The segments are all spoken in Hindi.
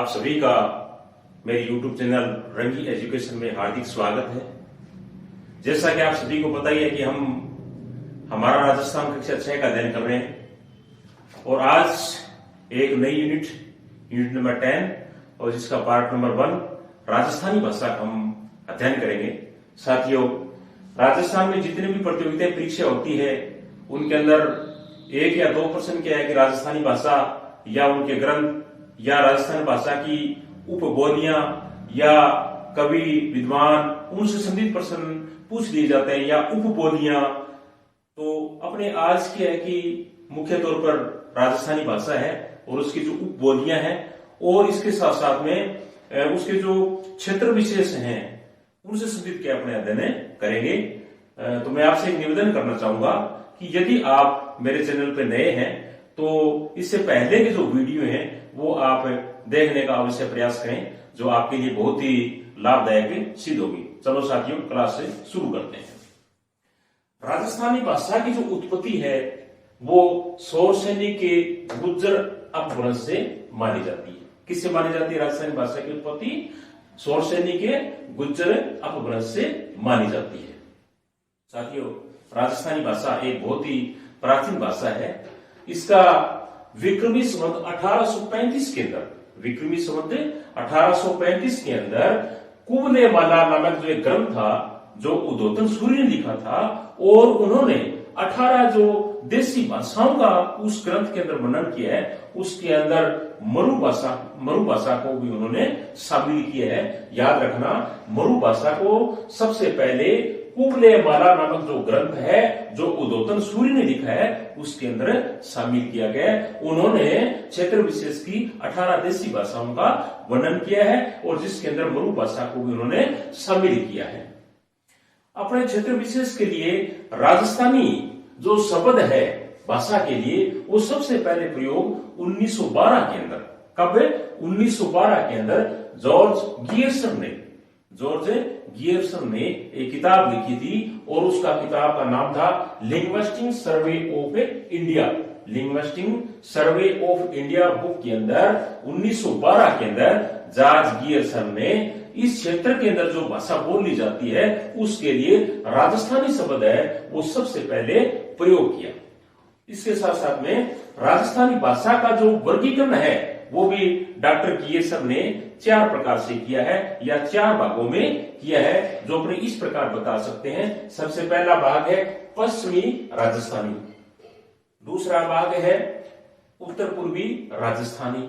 आप सभी का मेरे YouTube चैनल रंगी एजुकेशन में हार्दिक स्वागत है। जैसा कि आप सभी को पता ही है कि हमारा राजस्थान कक्षा 6 का अध्ययन कर रहे हैं और आज एक नई यूनिट नंबर 10 और जिसका पार्ट नंबर 1 राजस्थानी भाषा का हम अध्ययन करेंगे। साथियों, राजस्थान में जितनी भी प्रतियोगिताएं परीक्षा होती है उनके अंदर 1 या 2 प्रश्न क्या है कि राजस्थानी भाषा या उनके ग्रंथ या राजस्थानी भाषा की उपबोलियां या कवि विद्वान उनसे संबंधित प्रश्न पूछ लिए जाते हैं या उपबोलियां। तो अपने आज की है कि मुख्य तौर पर राजस्थानी भाषा है और उसकी जो उपबोलियां हैं और इसके साथ साथ में उसके जो क्षेत्र विशेष हैं उनसे संबंधित क्या अपने अध्ययन करेंगे। तो मैं आपसे एक निवेदन करना चाहूंगा कि यदि आप मेरे चैनल पर नए हैं तो इससे पहले के जो वीडियो हैं वो आप देखने का अवश्य प्रयास करें, जो आपके लिए बहुत ही लाभदायक सिद्ध होगी। चलो साथियों, क्लास से शुरू करते हैं। राजस्थानी भाषा की जो उत्पत्ति है वो सौरसेनी के गुज्जर अपभ्रंश से मानी जाती है। किससे मानी जाती है राजस्थानी भाषा की उत्पत्ति? सौरसेनी के गुज्जर अपभ्रंश से मानी जाती है। साथियों, राजस्थानी भाषा एक बहुत ही प्राचीन भाषा है। इसका विक्रमी संवत 1835 के अंदर के अंदर कुवलयमाला नामक जो एक ग्रंथ था जो उद्योतन सूर्य ने लिखा था और उन्होंने 18 जो देसी भाषाओं का उस ग्रंथ के अंदर वर्णन किया है, उसके अंदर मरु भाषा को भी उन्होंने शामिल किया है। याद रखना, मरु भाषा को सबसे पहले कुवलयमाला नामक जो ग्रंथ है जो उद्योतन सूर्य ने लिखा है उसके अंदर शामिल किया गया। उन्होंने क्षेत्र विशेष की 18 देसी भाषाओं का वर्णन किया है और जिसके अंदर मरु भाषा को भी उन्होंने शामिल किया है। अपने क्षेत्र विशेष के लिए राजस्थानी जो शब्द है भाषा के लिए वो सबसे पहले प्रयोग 1912 के अंदर, कब? 1912 के अंदर जॉर्ज गियर्सन ने एक किताब लिखी थी और उसका किताब का नाम था linguistic survey of India. Book के अंदर 1912 के अंदर जॉर्ज गियर्सन ने इस क्षेत्र के अंदर जो भाषा बोली जाती है उसके लिए राजस्थानी शब्द है वो सबसे पहले प्रयोग किया। इसके साथ साथ में राजस्थानी भाषा का जो वर्गीकरण है वो भी डॉक्टर गियर्सन ने 4 प्रकार से किया है या 4 भागों में किया है, जो अपने इस प्रकार बता सकते हैं। सबसे पहला भाग है पश्चिमी राजस्थानी, दूसरा भाग है उत्तर पूर्वी राजस्थानी,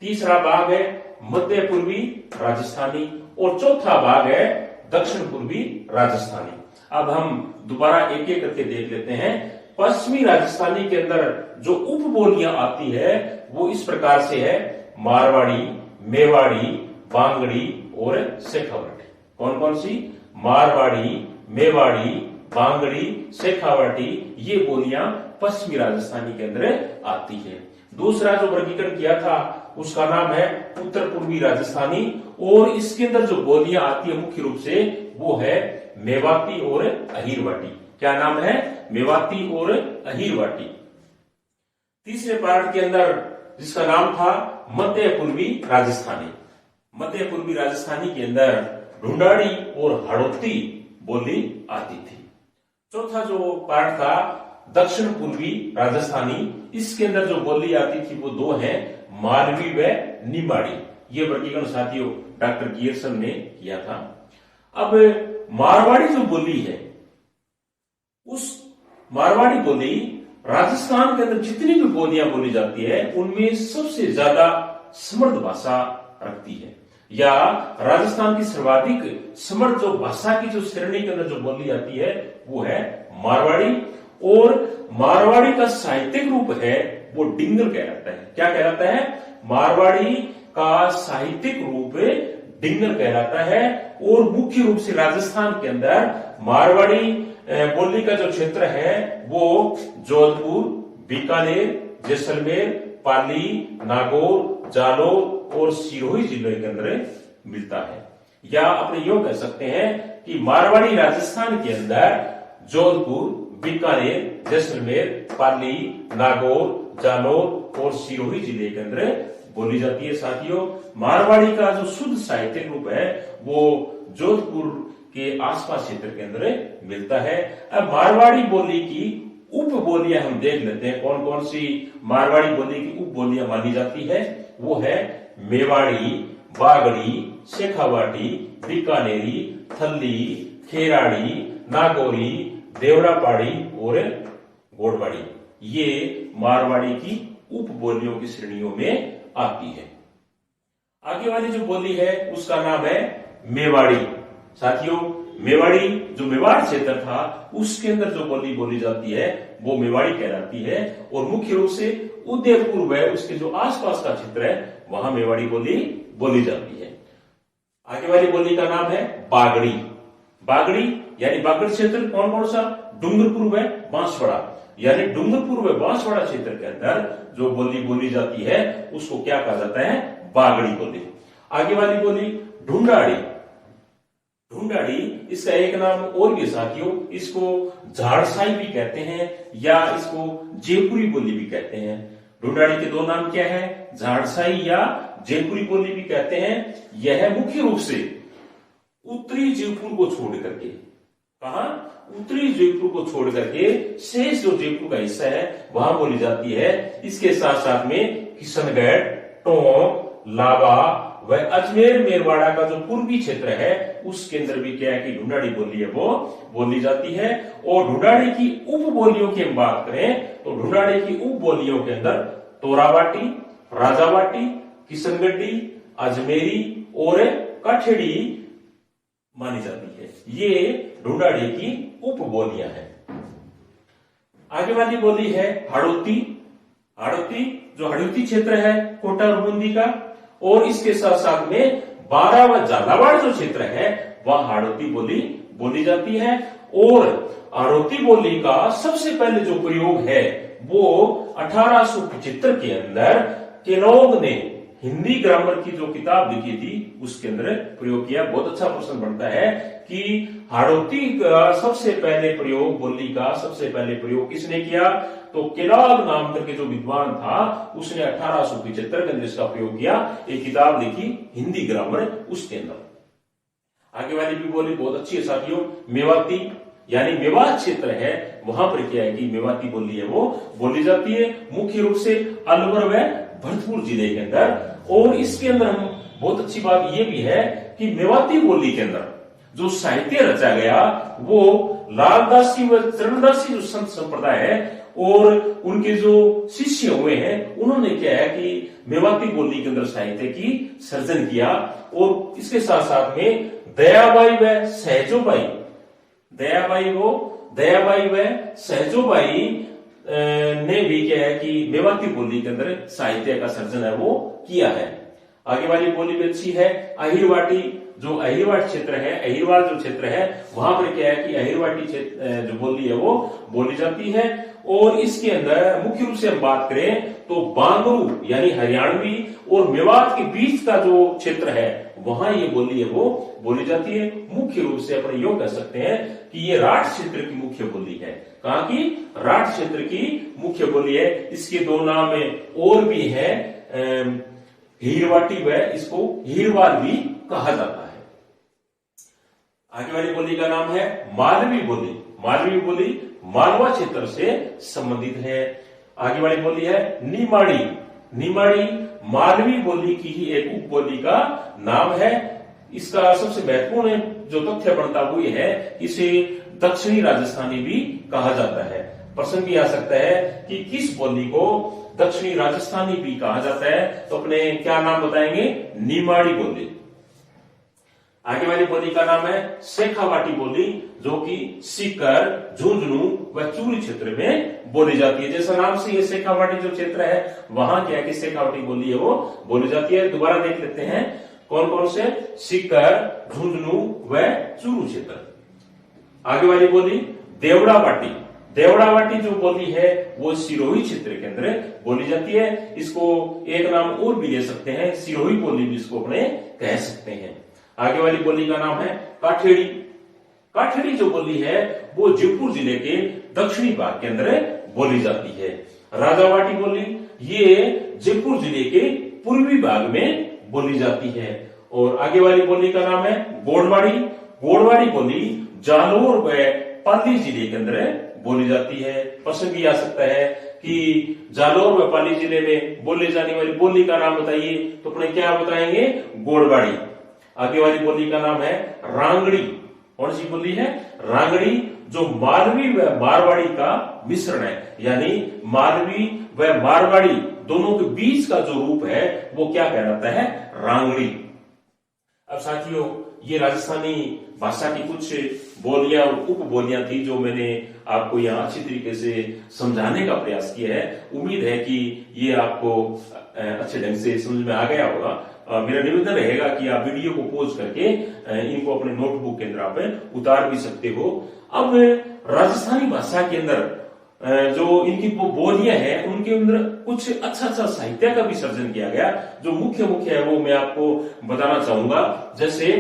तीसरा भाग है मध्य पूर्वी राजस्थानी और चौथा भाग है दक्षिण पूर्वी राजस्थानी। अब हम दोबारा एक एक करके देख लेते हैं। पश्चिमी राजस्थानी के अंदर जो उपबोलियां आती है वो इस प्रकार से है मारवाड़ी, मेवाड़ी, बांगड़ी और शेखावटी। कौन कौन सी? मारवाड़ी, मेवाड़ी, बांगड़ी, शेखावटी, ये बोलियां पश्चिमी राजस्थानी के अंदर आती है। दूसरा जो वर्गीकरण किया था उसका नाम है उत्तर पूर्वी राजस्थानी और इसके अंदर जो बोलियां आती है मुख्य रूप से वो है मेवाती और अहीरवाटी। क्या नाम है? मेवाती और अहीरवाटी। तीसरे पार्ट के अंदर जिसका नाम था मध्य पूर्वी राजस्थानी के अंदर ढूंढाड़ी और हाड़ौती बोली आती थी। चौथा जो पार्ट था दक्षिण पूर्वी राजस्थानी, इसके अंदर जो बोली आती थी वो 2 हैं, मालवी व निमाड़ी। ये वर्गीकरण साथियों डॉक्टर गियर्सन ने किया था। अब मारवाड़ी जो बोली है उस मारवाड़ी बोली राजस्थान के अंदर जितनी भी बोलियां बोली जाती है उनमें सबसे ज्यादा समृद्ध भाषा रखती है या राजस्थान की सर्वाधिक समृद्ध जो भाषा की जो श्रेणी के अंदर जो बोली जाती है वो है मारवाड़ी। और मारवाड़ी का साहित्यिक रूप है वो डिंगल कहलाता है। क्या कहलाता है? मारवाड़ी का साहित्यिक रूप डिंगल कहलाता है और मुख्य रूप से राजस्थान के अंदर मारवाड़ी बोली का जो क्षेत्र है वो जोधपुर, बीकानेर, जैसलमेर, पाली, नागौर, जालौर और सिरोही जिले के अंदर मिलता है। या अपने यूं कह सकते हैं कि मारवाड़ी राजस्थान के अंदर जोधपुर, बीकानेर, जैसलमेर, पाली, नागौर, जालौर और सिरोही जिले के अंदर बोली जाती है। साथियों, मारवाड़ी का जो शुद्ध साहित्यिक रूप है वो जोधपुर के आसपास क्षेत्र के अंदर मिलता है। अब मारवाड़ी बोली की उप बोलियां हम देख लेते हैं, कौन कौन सी मारवाड़ी बोली की उप बोलियां मानी जाती है। वो है मेवाड़ी, बागड़ी, शेखावाटी, बीकानेरी, थल्ली, खेराड़ी, नागौरी, देवरापाड़ी और गोड़वाड़ी। ये मारवाड़ी की उप बोलियों की श्रेणियों में आती है। आगे वाली जो बोली है उसका नाम है मेवाड़ी। साथियों, मेवाड़ी जो मेवाड़ क्षेत्र था उसके अंदर जो बोली बोली जाती है वो मेवाड़ी कहलाती है और मुख्य रूप से उदयपुर व उसके जो आसपास का क्षेत्र है वहां मेवाड़ी बोली बोली जाती है। आगे वाली बोली का नाम है बागड़ी। बागड़ी यानी बागड़ क्षेत्र कौन कौन सा? डूंगरपुर व बांसवाड़ा, यानी डूंगरपुर व बांसवाड़ा क्षेत्र के अंदर जो बोली बोली जाती है उसको क्या कहा जाता है? बागड़ी बोली। आगे वाली बोली ढूंढाड़ी। ढूंढाड़ी इसका एक नाम और भी साथियों, इसको झाड़साई भी कहते हैं या इसको जयपुरी बोली भी कहते हैं। ढूंढाड़ी के दो नाम क्या है? झाड़साई या जयपुरी बोली भी कहते हैं। यह मुख्य रूप से उत्तरी जयपुर को छोड़ करके, कहा? उत्तरी जयपुर को छोड़ करके शेष जो जयपुर का हिस्सा है वहां बोली जाती है। इसके साथ साथ में किशनगढ़, टोंक, लाबा व अजमेर मेरवाड़ा का जो पूर्वी क्षेत्र है उसके अंदर भी क्या है कि ढूंढाड़ी बोली है वो बोली जाती है। और ढूंढाड़ी की उप बोलियों की हम बात करें तो ढूंढाड़ी की उप बोलियों के अंदर तोरावाटी, राजावाटी, किशनगढ़ी, अजमेरी और काठेड़ी मानी जाती है। ये ढूंढाड़ी की उप बोलियां हैं। आगे वाली बोली है हाड़ौती। हाड़ौती जो हड़ौती क्षेत्र है कोटा और बूंदी का, और इसके साथ साथ में बारा व झालावाड़ जो क्षेत्र है वह हाड़ौती बोली बोली जाती है। और हाड़ौती बोली का सबसे पहले जो प्रयोग है वो 1875 के अंदर केलॉग ने हिंदी ग्रामर की जो किताब लिखी थी उसके अंदर प्रयोग किया। बहुत अच्छा प्रश्न बनता है कि हाड़ौती का सबसे पहले प्रयोग, बोली का सबसे पहले प्रयोग किसने किया? तो केलॉग नाम करके जो विद्वान था उसने 1875 के अंदर इसका प्रयोग किया। एक किताब लिखी हिंदी ग्रामर, उसके अंदर। आगे वाली भी बोली बहुत अच्छी है साथियों। मेवाती यानी मेवात क्षेत्र है वहां पर क्या है कि मेवाती बोली है वो बोली जाती है, मुख्य रूप से अलवर व भरतपुर जिले के अंदर। और इसके अंदर हम बहुत अच्छी बात यह भी है कि मेवाती बोली के अंदर जो साहित्य रचा गया वो लालदासी व चरणदासी जो संत संप्रदाय है और उनके जो शिष्य हुए हैं उन्होंने क्या है कि मेवाती बोली के अंदर साहित्य की सर्जन किया। और इसके साथ साथ में दयाबाई व सहजोबाई, दयाबाई व सहजोबाई ने भी क्या है कि मेवाती बोली के अंदर साहित्य का सर्जन है वो किया है। आगे वाली बोली भी अच्छी है। अहिरवाटी जो अहिरवाट क्षेत्र है, अहिरवाल जो क्षेत्र है वहां पर क्या है कि अहिरवाटी जो बोली है वो बोली जाती है। और इसके अंदर मुख्य रूप से हम बात करें तो बांगरू यानी हरियाणवी और मेवात के बीच का जो क्षेत्र है वहां ये बोली है वो बोली जाती है। मुख्य रूप से अपने योग कह सकते हैं कि ये राठ क्षेत्र की मुख्य बोली है। कहा कि राठ क्षेत्र की मुख्य बोली है। इसके दो नाम और भी है, हीरवाटी व इसको हीरवाल भी कहा जाता है। आगे वाली बोली का नाम है मालवी बोली। मालवी बोली मालवा क्षेत्र से संबंधित है। आगे वाली बोली है निमाड़ी। निमाड़ी मालवी बोली की ही एक उप बोली का नाम है। इसका सबसे महत्वपूर्ण जो तथ्य बनता वो ये है इसे दक्षिणी राजस्थानी भी कहा जाता है। प्रश्न भी आ सकता है कि किस बोली को दक्षिणी राजस्थानी भी कहा जाता है, तो अपने क्या नाम बताएंगे? निमाड़ी बोली। आगे वाली बोली का नाम है शेखावाटी बोली, जो कि सीकर, झुंझुनू व चूरू क्षेत्र में बोली जाती है। जैसा नाम से ये शेखावाटी जो क्षेत्र है वहां क्या है कि शेखावाटी बोली है वो बोली जाती है। दोबारा देख लेते हैं कौन कौन से, सीकर, झुंझुनू व चूरू क्षेत्र। आगे वाली बोली देवड़ावाटी। देवड़ावाटी जो बोली है वो सिरोही क्षेत्र के अंदर बोली जाती है। इसको एक नाम और भी ले सकते हैं, सिरोही बोली भी इसको अपने कह सकते हैं। आगे वाली बोली का नाम है काठेड़ी। काठेड़ी जो बोली है वो जयपुर जिले के दक्षिणी भाग के अंदर बोली जाती है। राजावाटी बोली ये जयपुर जिले के पूर्वी भाग में बोली जाती है। और आगे वाली बोली का नाम है गोड़वाड़ी। गोड़वाड़ी बोली जालोर व पाली जिले के अंदर बोली जाती है। प्रश्न भी आ सकता है कि जालोर व पाली जिले में बोले जाने वाली बोली का नाम बताइए, तो अपने क्या बताएंगे? गोड़वाड़ी। आगे वाली बोली का नाम है रांगड़ी। कौन सी बोली है? रांगड़ी, जो मालवी व मारवाड़ी का मिश्रण है, यानी मालवी व मारवाड़ी दोनों के बीच का जो रूप है वो क्या कहलाता है? रांगड़ी। अब साथियों, ये राजस्थानी भाषा की कुछ बोलियां और उप बोलियां थी जो मैंने आपको यहाँ अच्छी तरीके से समझाने का प्रयास किया है। उम्मीद है कि ये आपको अच्छे ढंग से समझ में आ गया होगा। मेरा निवेदन रहेगा कि आप वीडियो को पॉज करके इनको अपने नोटबुक के अंदर आप उतार भी सकते हो। अब राजस्थानी भाषा के अंदर जो इनकी बोलियां हैं उनके अंदर कुछ अच्छा साहित्य का भी सर्जन किया गया। जो मुख्य है वो मैं आपको बताना चाहूंगा। जैसे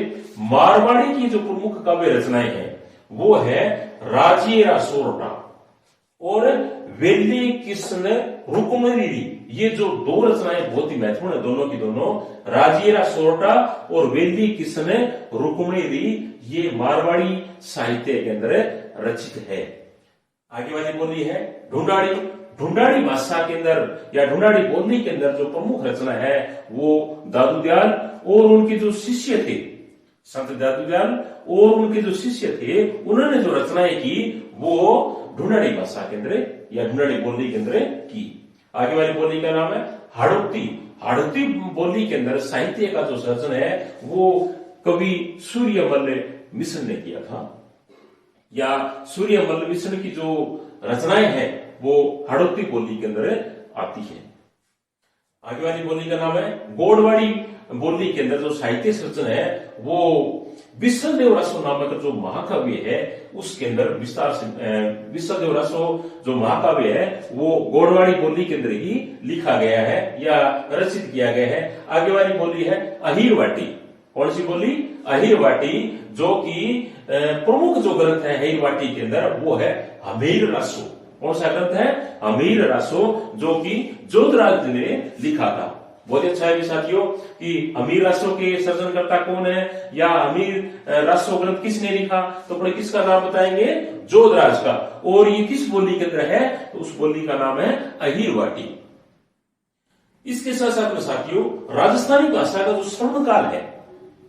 मारवाड़ी की जो प्रमुख काव्य रचनाएं हैं वो है राजेरा सोरठा और वेली कृष्ण रुक्मणी। ये जो दो रचनाएं बहुत ही महत्वपूर्ण है, दोनों की दोनों, राजेरा सोरठा और वेली कृष्ण रुक्मणी, ये मारवाड़ी साहित्य के अंदर रचित है। आगे वाली बोली है ढूंढाड़ी। ढूंढाड़ी भाषा के अंदर या ढूंढाड़ी बोली के अंदर जो प्रमुख रचना है वो दादू दयाल और उनके जो शिष्य थे, संत दादू दयाल और उनके जो शिष्य थे, उन्होंने जो रचनाएं की वो ढूंढाड़ी भाषा के अंदर या ढूंढाड़ी बोली के अंदर की। आगे वाली बोली का नाम है हाड़ौती। हाड़ौती बोली के अंदर साहित्य का जो सर्जन है वो कवि सूर्यमल्ल मिश्र ने किया था, या सूर्यमल्ल मिश्र की जो रचनाएं हैं वो हाड़ौती बोली के अंदर आती है। आगे वाली बोली का नाम है गोड़वाड़ी। बोली के अंदर जो साहित्य सर्जन है वो विश्वदेव रासो नामक जो महाकाव्य है उसके अंदर विस्तार से विश्वदेव रासो जो महाकाव्य है वो गोड़वाड़ी बोली के अंदर ही लिखा गया है या रचित किया गया है। आगे वाली बोली है अहीरवाटी। कौन सी बोली? अहीरवाटी, जो कि प्रमुख जो ग्रंथ है अहीरवाटी के अंदर वो है हमीर रासो। कौन सा ग्रंथ है? हमीर रासो, जो कि जोधराज ने लिखा था। बहुत अच्छा है साथियों कि हमीर रासो के सर्जनकर्ता कौन है या हमीर रासो ग्रंथ किसने लिखा, तो अपने किसका नाम बताएंगे? जोधराज का। और ये किस बोली के अंदर है? तो उस बोली का नाम है अहीरवाटी। इसके साथ साथ में साथियों राजस्थानी भाषा का जो श्रवण काल है,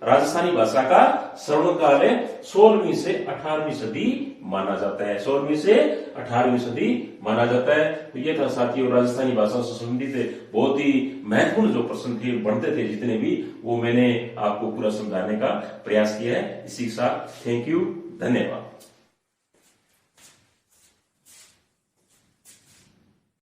राजस्थानी भाषा का श्रवण काल है 16वीं से 18वीं सदी माना जाता है। 16वीं से 18वीं सदी माना जाता है। तो ये था साथियों राजस्थानी भाषा से संबंधित बहुत ही महत्वपूर्ण जो प्रश्न थे बनते थे जितने भी, वो मैंने आपको पूरा समझाने का प्रयास किया है। इसी के साथ थैंक यू, धन्यवाद।